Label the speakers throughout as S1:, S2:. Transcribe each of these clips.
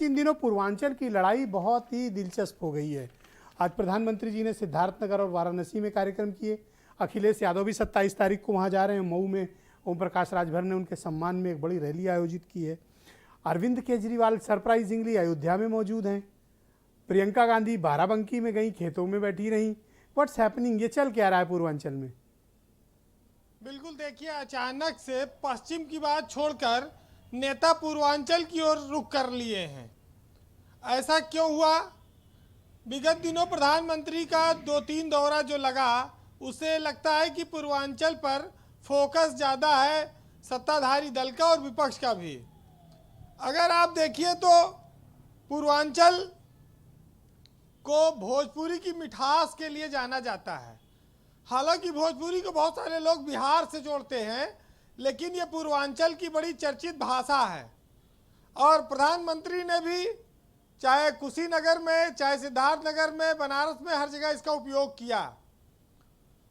S1: इन दिनों पूर्वांचल की लड़ाई बहुत ही दिलचस्प हो गई है। आज प्रधानमंत्री जी ने सिद्धार्थनगर और वाराणसी में कार्यक्रम किए। अखिलेश यादव भी 27 तारीख को वहां जा रहे हैं। मऊ में ओम प्रकाश राजभर ने उनके सम्मान में एक बड़ी रैली आयोजित की है। अरविंद केजरीवाल सरप्राइजिंगली अयोध्या में मौजूद हैं। प्रियंका गांधी बाराबंकी में गई, खेतों में बैठी रहीं। व्हाट्स हैपनिंग, ये चल क्या रहा है पूर्वांचल में?
S2: बिल्कुल, देखिए, अचानक से पश्चिम की बात छोड़कर नेता पूर्वांचल की ओर रुख कर लिए हैं। ऐसा क्यों हुआ? विगत दिनों प्रधानमंत्री का 2-3 दौरा जो लगा, उससे लगता है कि पूर्वांचल पर फोकस ज़्यादा है सत्ताधारी दल का और विपक्ष का भी। अगर आप देखिए तो पूर्वांचल को भोजपुरी की मिठास के लिए जाना जाता है। हालांकि भोजपुरी को बहुत सारे लोग बिहार से जोड़ते हैं, लेकिन ये पूर्वांचल की बड़ी चर्चित भाषा है। और प्रधानमंत्री ने भी चाहे कुशीनगर में, चाहे सिद्धार्थनगर में, बनारस में, हर जगह इसका उपयोग किया।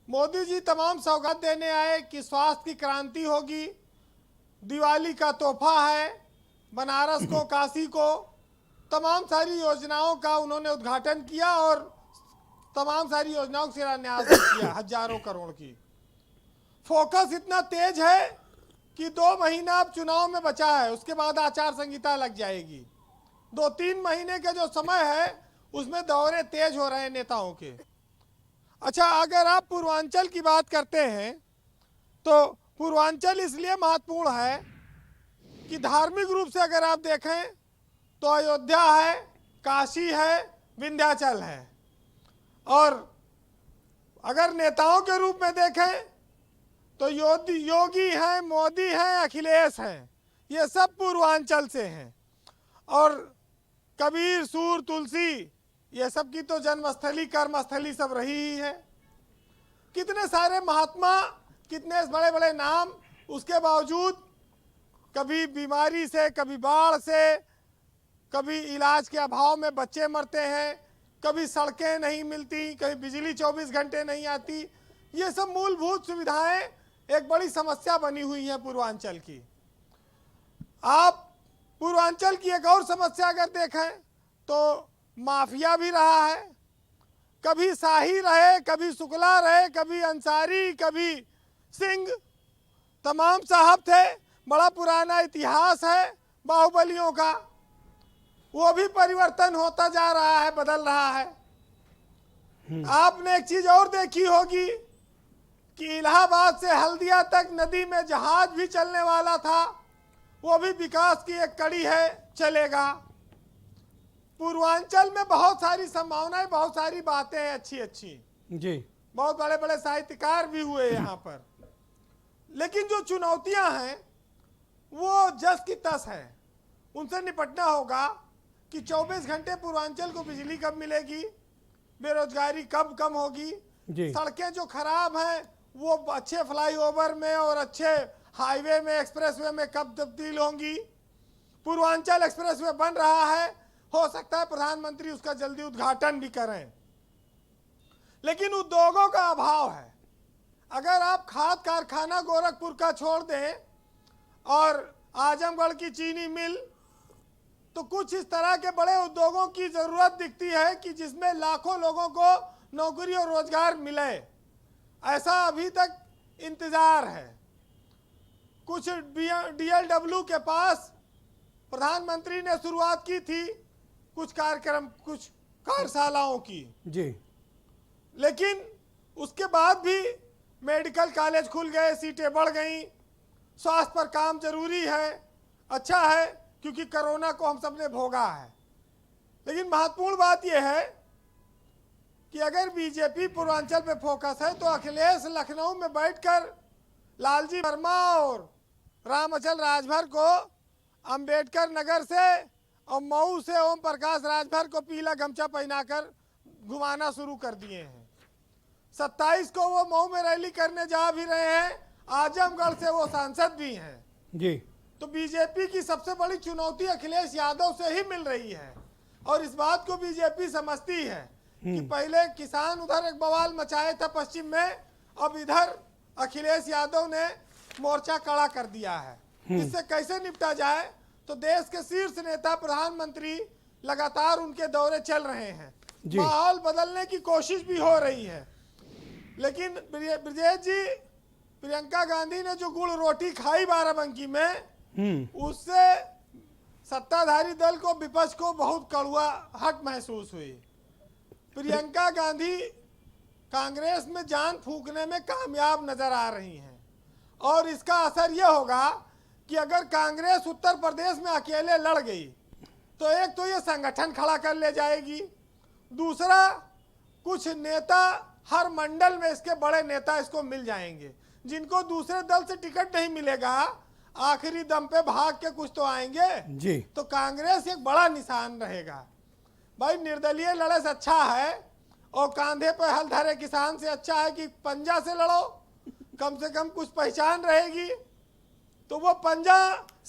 S2: मोदी जी तमाम सौगात देने आए कि स्वास्थ्य की क्रांति होगी, दिवाली का तोहफा है, बनारस को, काशी को, तमाम सारी योजनाओं का उन्होंने उद्घाटन किया और तमाम सारी योजनाओं का शिलान्यास किया, हजारों करोड़ की। फोकस इतना तेज है कि 2 महीना अब चुनाव में बचा है, उसके बाद आचार संहिता लग जाएगी। 2-3 महीने का जो समय है उसमें दौरे तेज हो रहे हैं नेताओं के। अच्छा, अगर आप पूर्वांचल की बात करते हैं तो पूर्वांचल इसलिए महत्वपूर्ण है कि धार्मिक रूप से अगर आप देखें तो अयोध्या है, काशी है, विंध्याचल है। और अगर नेताओं के रूप में देखें तो योगी हैं, मोदी हैं, अखिलेश हैं, ये सब पूर्वांचल से हैं। और कबीर, सूर, तुलसी, ये सब की तो जन्मस्थली, कर्मस्थली सब रही ही है। कितने सारे महात्मा, कितने बड़े बड़े नाम, उसके बावजूद कभी बीमारी से, कभी बाढ़ से, कभी इलाज के अभाव में बच्चे मरते हैं, कभी सड़कें नहीं मिलती, कभी बिजली 24 घंटे नहीं आती। ये सब मूलभूत सुविधाएं एक बड़ी समस्या बनी हुई है पूर्वांचल की। आप पूर्वांचल की एक और समस्या अगर देखें तो माफिया भी रहा है। कभी शाही रहे, कभी शुक्ला रहे, कभी अंसारी, कभी सिंह, तमाम साहब थे। बड़ा पुराना इतिहास है बाहुबलियों का, वो भी परिवर्तन होता जा रहा है, बदल रहा है। आपने एक चीज और देखी होगी कि इलाहाबाद से हल्दिया तक नदी में जहाज भी चलने वाला था, वो भी विकास की एक कड़ी है, चलेगा। पूर्वांचल में बहुत सारी संभावनाएं, बहुत सारी बातें हैं अच्छी अच्छी
S1: जी।
S2: बहुत बड़े बड़े साहित्यकार भी हुए यहाँ पर। लेकिन जो चुनौतियां हैं वो जस की तस है, उनसे निपटना होगा कि 24 घंटे पूर्वांचल को बिजली कब मिलेगी, बेरोजगारी कब कम होगी, सड़कें जो खराब हैं वो अच्छे फ्लाईओवर में और अच्छे हाईवे में, एक्सप्रेसवे में कब तब्दील होंगी। पूर्वांचल एक्सप्रेसवे बन रहा है, हो सकता है प्रधानमंत्री उसका जल्दी उद्घाटन भी करें, लेकिन उद्योगों का अभाव है। अगर आप खाद कारखाना गोरखपुर का छोड़ दें और आजमगढ़ की चीनी मिल, तो कुछ इस तरह के बड़े उद्योगों की जरूरत दिखती है कि जिसमें लाखों लोगों को नौकरी और रोजगार मिले। ऐसा अभी तक इंतजार है। कुछ DLW के पास प्रधानमंत्री ने शुरुआत की थी कुछ कार्यक्रम, कुछ कार्यशालाओं की
S1: जी,
S2: लेकिन उसके बाद भी मेडिकल कॉलेज खुल गए, सीटें बढ़ गई। स्वास्थ्य पर काम जरूरी है, अच्छा है, क्योंकि कोरोना को हम सब ने भोगा है। लेकिन महत्वपूर्ण बात यह है कि अगर बीजेपी पूर्वांचल पे फोकस है तो अखिलेश लखनऊ में बैठकर लालजी वर्मा और रामअचल राजभर को अंबेडकर नगर से और मऊ से ओम प्रकाश राजभर को पीला गमछा पहनाकर घुमाना शुरू कर दिए हैं। 27 को वो मऊ में रैली करने जा भी रहे हैं, आजमगढ़ से वो सांसद भी हैं
S1: जी।
S2: तो बीजेपी की सबसे बड़ी चुनौती अखिलेश यादव से ही मिल रही है। और इस बात को बीजेपी समझती है कि पहले किसान उधर एक बवाल मचाए थे पश्चिम में, अब इधर अखिलेश यादव ने मोर्चा खड़ा कर दिया है। इससे कैसे निपटा जाए तो देश के शीर्ष नेता प्रधानमंत्री लगातार उनके दौरे चल रहे हैं, माहौल बदलने की कोशिश भी हो रही है। लेकिन ब्रजेश जी, प्रियंका गांधी ने जो गुड़ रोटी खाई बाराबंकी में, उससे सत्ताधारी दल को, विपक्ष को बहुत कड़वा हट महसूस हुई। प्रियंका गांधी कांग्रेस में जान फूंकने में कामयाब नजर आ रही हैं और इसका असर यह होगा कि अगर कांग्रेस उत्तर प्रदेश में अकेले लड़ गई तो एक तो ये संगठन खड़ा कर ले जाएगी, दूसरा कुछ नेता हर मंडल में इसके बड़े नेता इसको मिल जाएंगे, जिनको दूसरे दल से टिकट नहीं मिलेगा, आखिरी दम पे भाग के कुछ तो आएंगे
S1: जी। तो
S2: कांग्रेस एक बड़ा निशान रहेगा। भाई निर्दलीय लड़े से अच्छा है और कांधे पर हल धरे किसान से अच्छा है कि पंजा से लड़ो, कम से कम कुछ पहचान रहेगी, तो वो पंजा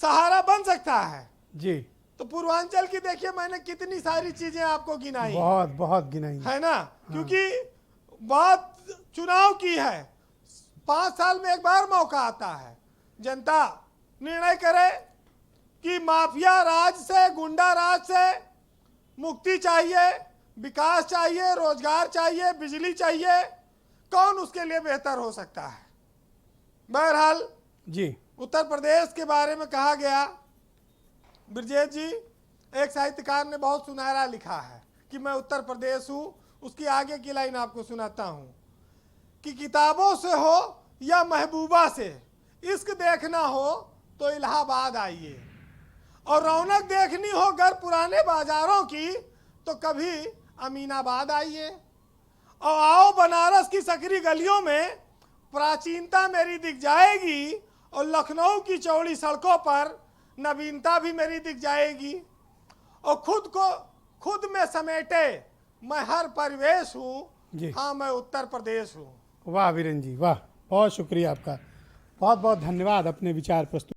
S2: सहारा बन सकता है
S1: जी।
S2: तो पूर्वांचल की देखिए मैंने कितनी सारी चीजें आपको गिनाई,
S1: बहुत बहुत गिनाई
S2: है ना। क्योंकि बात चुनाव की है, 5 साल में एक बार मौका आता है, जनता निर्णय करे कि माफिया राज से, गुंडा राज से मुक्ति चाहिए, विकास चाहिए, रोजगार चाहिए, बिजली चाहिए, कौन उसके लिए बेहतर हो सकता है। बहरहाल
S1: जी,
S2: उत्तर प्रदेश के बारे में कहा गया, ब्रजेश जी, एक साहित्यकार ने बहुत सुनहरा लिखा है कि मैं उत्तर प्रदेश हूं। उसकी आगे की लाइन आपको सुनाता हूं कि किताबों से हो या महबूबा से इश्क देखना हो तो इलाहाबाद आइए, और रौनक देखनी हो घर पुराने बाजारों की तो कभी अमीनाबाद आइए, और आओ बनारस की सकरी गलियों में प्राचीनता मेरी दिख जाएगी, और लखनऊ की चौड़ी सड़कों पर नवीनता भी मेरी दिख जाएगी, और खुद में समेटे मैं हर परिवेश हूँ, हाँ मैं उत्तर प्रदेश हूँ।
S1: वाह वीरेन जी, वाह, बहुत शुक्रिया आपका, बहुत बहुत धन्यवाद अपने विचार प्रस्तुत